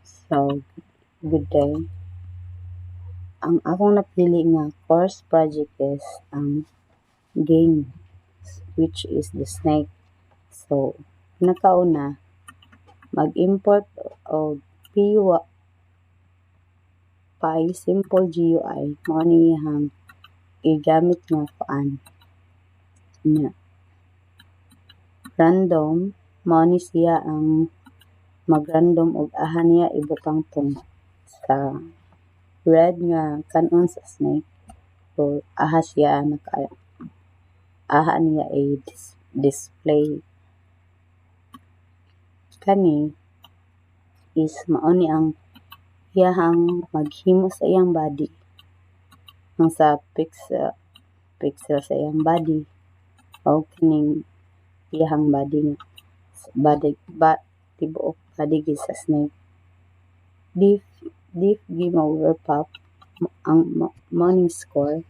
So, good day. Ang akong napili nga course project is ang game, which is the snake. So, nakauna, mag-import og PY simple GUI mo niyang igamit nga kuan nya random mao ni siya ang mag-random og aha niya ibutang tong sa red nga kanon sa snake. So, aha siya aha niya display. Kani is mao ni ang iyahang maghimo sa iyang body. Ang sa pixel sa iyang body o kining iyahang body nga tibuok body gid sa snake. Diff game over pop ang morning score.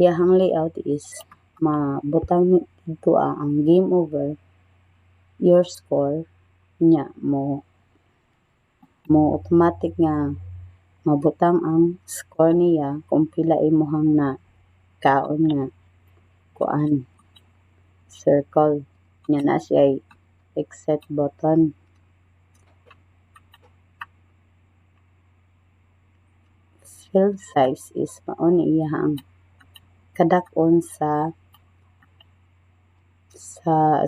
Iyahang layout is mabutang dito ang game over your score nya mo automatic nga mabutang ang score niya kung pila imuhang na kaon nga kuan circle nya na siya reset button. Field size is mao ni iyahang kadak-on sa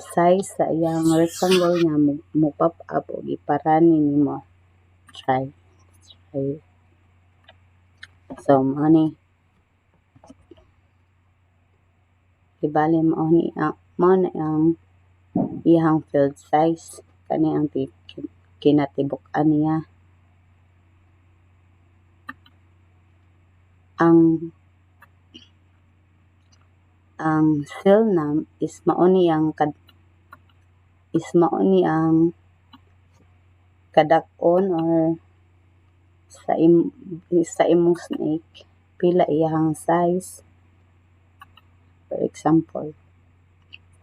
size sa iyang rectangle nga mo pop up og iparani nimo. Try. So, mao ni ibali mao na ang iyang field size kani ang kinatibuk-an niya. Ang fill nam is mao ni ang kadak-on or sa imong snake pila iyang size. For example,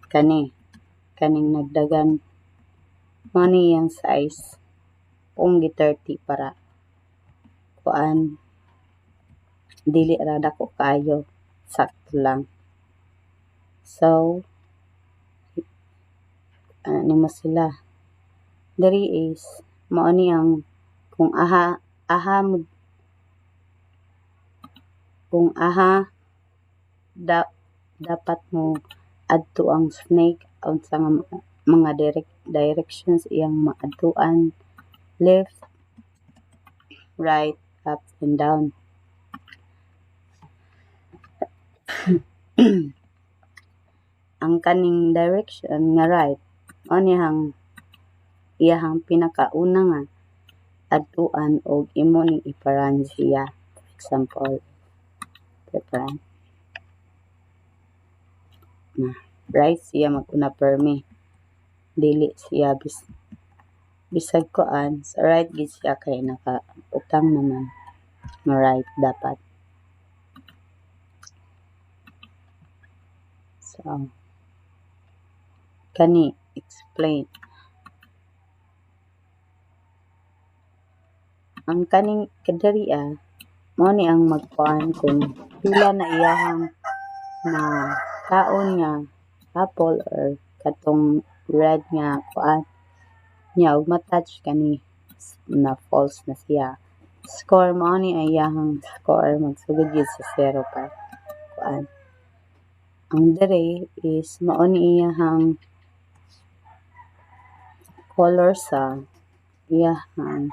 kaning nagdagan mao ni iyang size kung 30 para kuan dili ra dako kaayo, sakto lang. So, nimo sila diri is mao ni ang kung dapat mo adto ang snake unsa nga mga directions iyang maadtuan, left, right, up and down. Ang kaning direction nga right mao ni iyahang pinakauna nga adtuan og imo ning iparan siya. For example, iparan na right siya mag-una permi, dili siya bisag kuan sa right gid siya kay nakautang naman nga right dapat. So, kani explain ang kaning kadariya mao ni ang magkuan kung pila na iyahang na kaon nga apple or katong red nga kuan nya ug matouch kani na false na siya. Score mao ni ang iyahang score magsugod gyud sa 0 pa kuan. Ang dire is mao ni iyahang color sa iyahang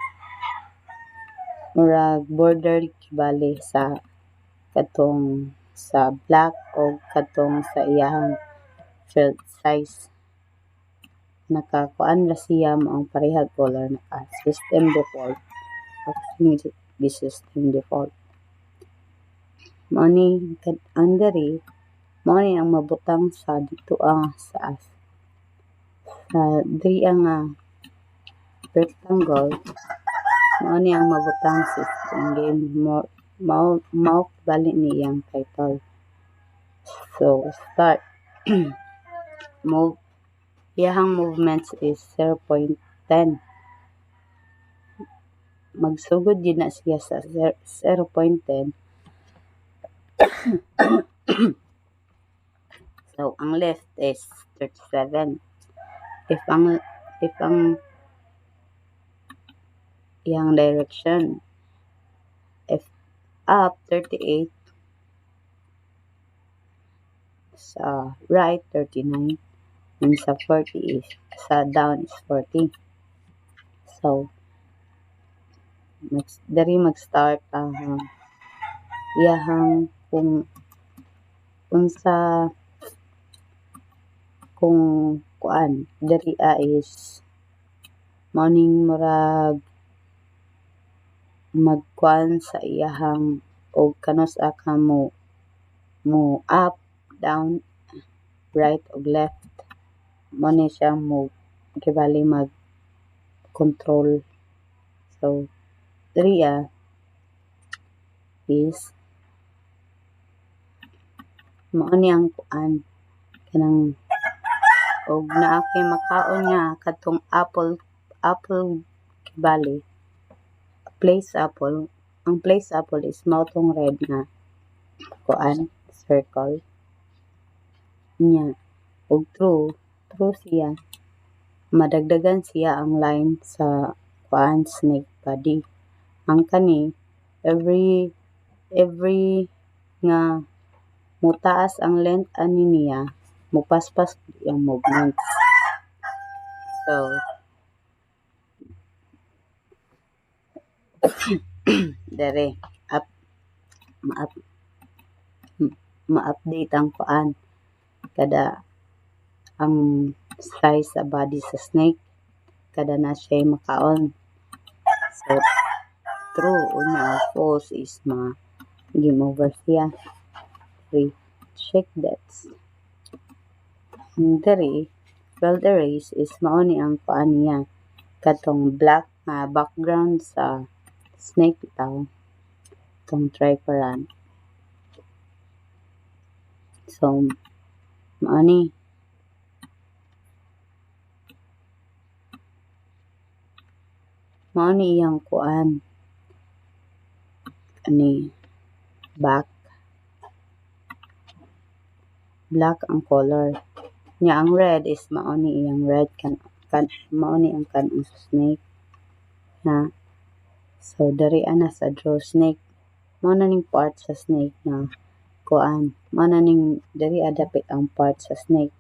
murag border kibali sa katong sa black o katong sa iyahang field size. Nakakuan ra siya maong parehag color naka system default. This system default. Mao ni ang diri mao ni ang mabutang sa dito sa diri ang rectangle mao ni ang mabutang system game mao bali ni iyang title. So, start. Iyahang movements is 0.10. magsugod yun na siya sa 0.10. So, ang left is 37. If ang iyang direction, if up 38, sa right 39, and sa 40 is, sa down is 40. So, dari mag-start iyahang kung kuan dari is morning murag magkuan sa iyahang o kanos ka mo up, down, right o left, mo ni siya mo kibali mag control. So dari is mao ni ang kuan kanang og naa kay makaon nga katong apple kibali place apple. Ang place apple is mao tong red nga kuan circle niya. Og true siya, madagdagan siya ang line sa kuan snake body. Ang kani every nga mutaas ang length ani niya, mupaspas ang movements. So dere ma-update ang kuan kada ang size sa body sa snake kada na siya makaon. So true unya false is game over siya. Check that. Dere the race is mao ni ang kuan niya katong black nga background sa snake bitaw tong triparan. So mao ni iyang kuan ani black ang color nya. Ang red is mao ni iyang red mao ni ang kanang snake na. So dari ana sa draw snake mao na ning part sa snake na kuan, mao na ning dari dapit ang part sa snake.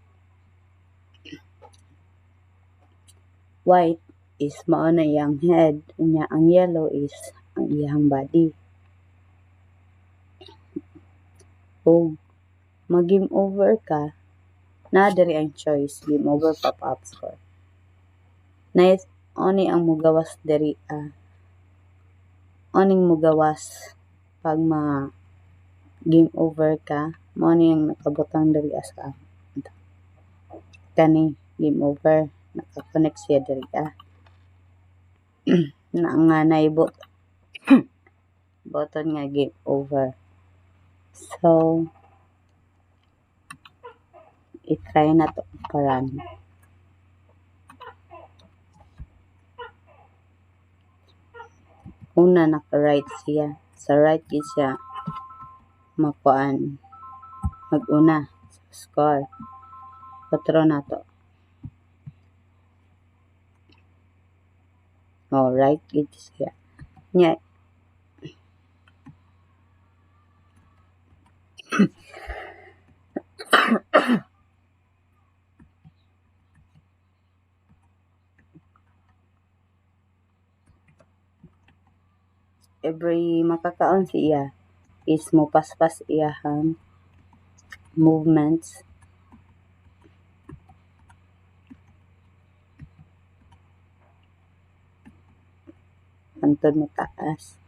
White is mao na iyang head nya. Ang yellow is ang iyang body. O mag-game over ka na dari ang choice game over pop-up score. Nice oni ang mugawas dari oning mugawas pag game over ka, mao ni ang nakabutang dari sa kani game over, naka-connect siya dari na nga naibot button nga game over. So i-try na to paran. Una naka-right siya, sa right gid siya makuan mag-una sa score. Patro na to. Right gid siya nya. Every makakaon siya is mo paspas iyahang movements. Hantod mo taas.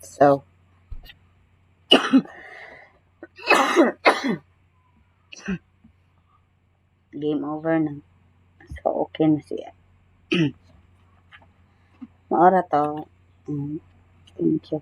So game over na. So okay na siya. Maora to. Thank you.